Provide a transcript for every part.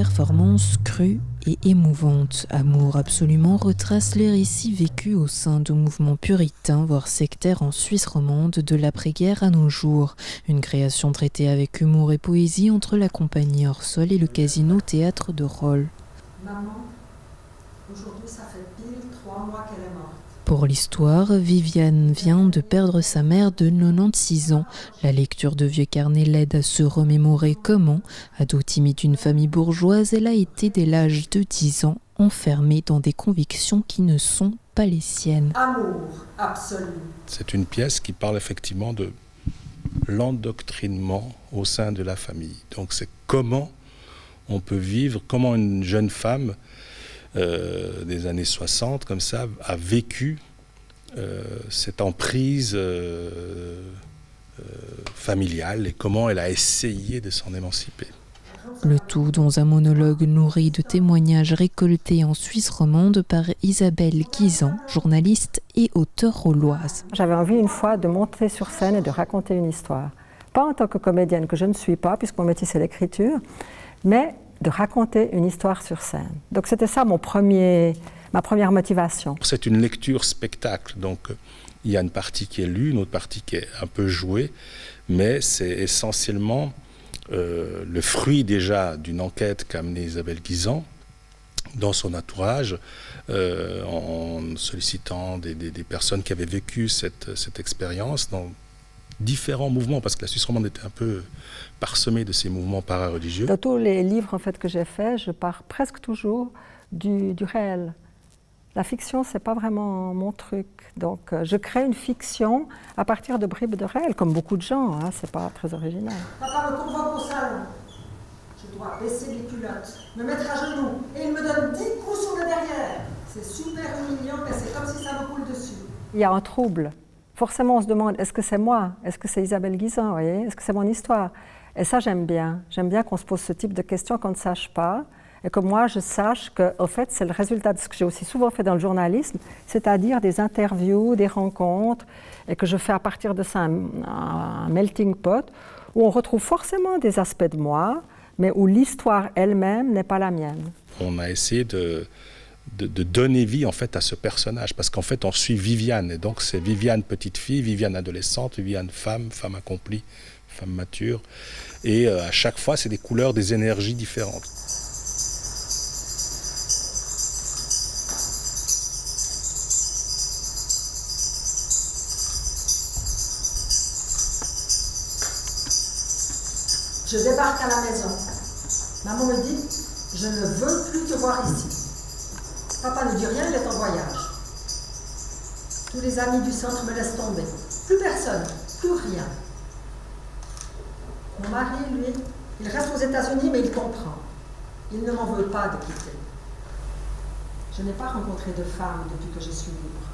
performance crue et émouvante. Amour absolument retrace les récits vécus au sein de mouvements puritains, voire sectaires en Suisse romande de l'après-guerre à nos jours. Une création traitée avec humour et poésie entre la compagnie hors sol et le casino théâtre de rôle. Maman, aujourd'hui ça fait pile 3 mois qu'elle est morte. Pour l'histoire, Viviane vient de perdre sa mère de 96 ans. La lecture de vieux carnets l'aide à se remémorer comment, ado timide d'une famille bourgeoise, elle a été dès l'âge de 10 ans enfermée dans des convictions qui ne sont pas les siennes. Amour absolu. C'est une pièce qui parle effectivement de l'endoctrinement au sein de la famille. Donc c'est comment on peut vivre, comment une jeune femme des années 60, comme ça, a vécu cette emprise familiale et comment elle a essayé de s'en émanciper. Le tout dans un monologue nourri de témoignages récoltés en Suisse romande par Isabelle Guisan, journaliste et auteure rôloise. J'avais envie une fois de monter sur scène et de raconter une histoire. Pas en tant que comédienne, que je ne suis pas, puisque mon métier c'est l'écriture, mais de raconter une histoire sur scène. Donc c'était ça ma première motivation. C'est une lecture spectacle, donc il y a une partie qui est lue, une autre partie qui est un peu jouée, mais c'est essentiellement le fruit déjà d'une enquête qu'a menée Isabelle Guisan dans son entourage, en sollicitant des personnes qui avaient vécu cette expérience dans différents mouvements, parce que la Suisse romande était un peu parsemée de ces mouvements para-religieux. Dans tous les livres en fait, que j'ai faits, je pars presque toujours du réel. La fiction, c'est pas vraiment mon truc. Donc, je crée une fiction à partir de bribes de réel, comme beaucoup de gens. Hein, c'est pas très original. Papa me convoque au salon. Je dois baisser les culottes, me mettre à genoux, et il me donne 10 coups sur le derrière. C'est super humiliant, mais c'est comme si ça me coule dessus. Il y a un trouble. Forcément, on se demande, est-ce que c'est moi? Est-ce que c'est Isabelle Guisan, voyez? Est-ce que c'est mon histoire? Et ça, j'aime bien. J'aime bien qu'on se pose ce type de questions qu'on ne sache pas. Et que moi, je sache que, au fait, c'est le résultat de ce que j'ai aussi souvent fait dans le journalisme, c'est-à-dire des interviews, des rencontres, et que je fais à partir de ça un melting pot, où on retrouve forcément des aspects de moi, mais où l'histoire elle-même n'est pas la mienne. On a essayé de donner vie en fait à ce personnage, parce qu'en fait on suit Viviane, et donc c'est Viviane petite fille, Viviane adolescente, Viviane femme accomplie, femme mature, et à chaque fois c'est des couleurs, des énergies différentes. Je débarque à la maison. Maman me dit, je ne veux plus te voir ici. Papa ne dit rien, il est en voyage. Tous les amis du centre me laissent tomber. Plus personne, plus rien. Mon mari, lui, il reste aux États-Unis, mais il comprend. Il ne m'en veut pas de quitter. Je n'ai pas rencontré de femme depuis que je suis libre.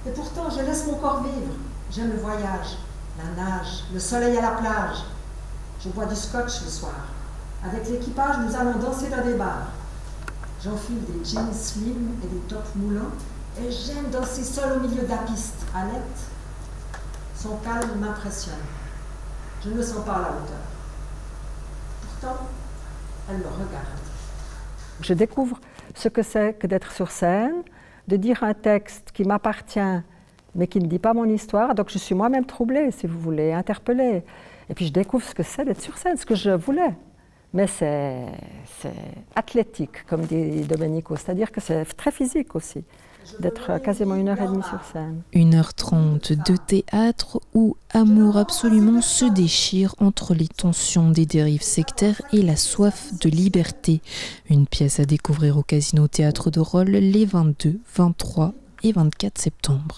Et pourtant, je laisse mon corps vivre. J'aime le voyage, la nage, le soleil à la plage. Je bois du scotch le soir. Avec l'équipage, nous allons danser dans des bars. J'enfile des jeans slim et des tops moulants et j'aime danser seul au milieu de la piste. Annette, son calme m'impressionne. Je ne me sens pas à la hauteur. Pourtant, elle me regarde. Je découvre ce que c'est que d'être sur scène, de dire un texte qui m'appartient mais qui ne dit pas mon histoire. Donc je suis moi-même troublée, si vous voulez, interpellée. Et puis je découvre ce que c'est d'être sur scène, ce que je voulais. Mais c'est athlétique, comme dit Domenico, c'est-à-dire que c'est très physique aussi, d'être quasiment 1h30 sur scène. 1h30 de théâtre où amour absolument se déchire entre les tensions des dérives sectaires et la soif de liberté. Une pièce à découvrir au Casino Théâtre de Rôle les 22, 23 et 24 septembre.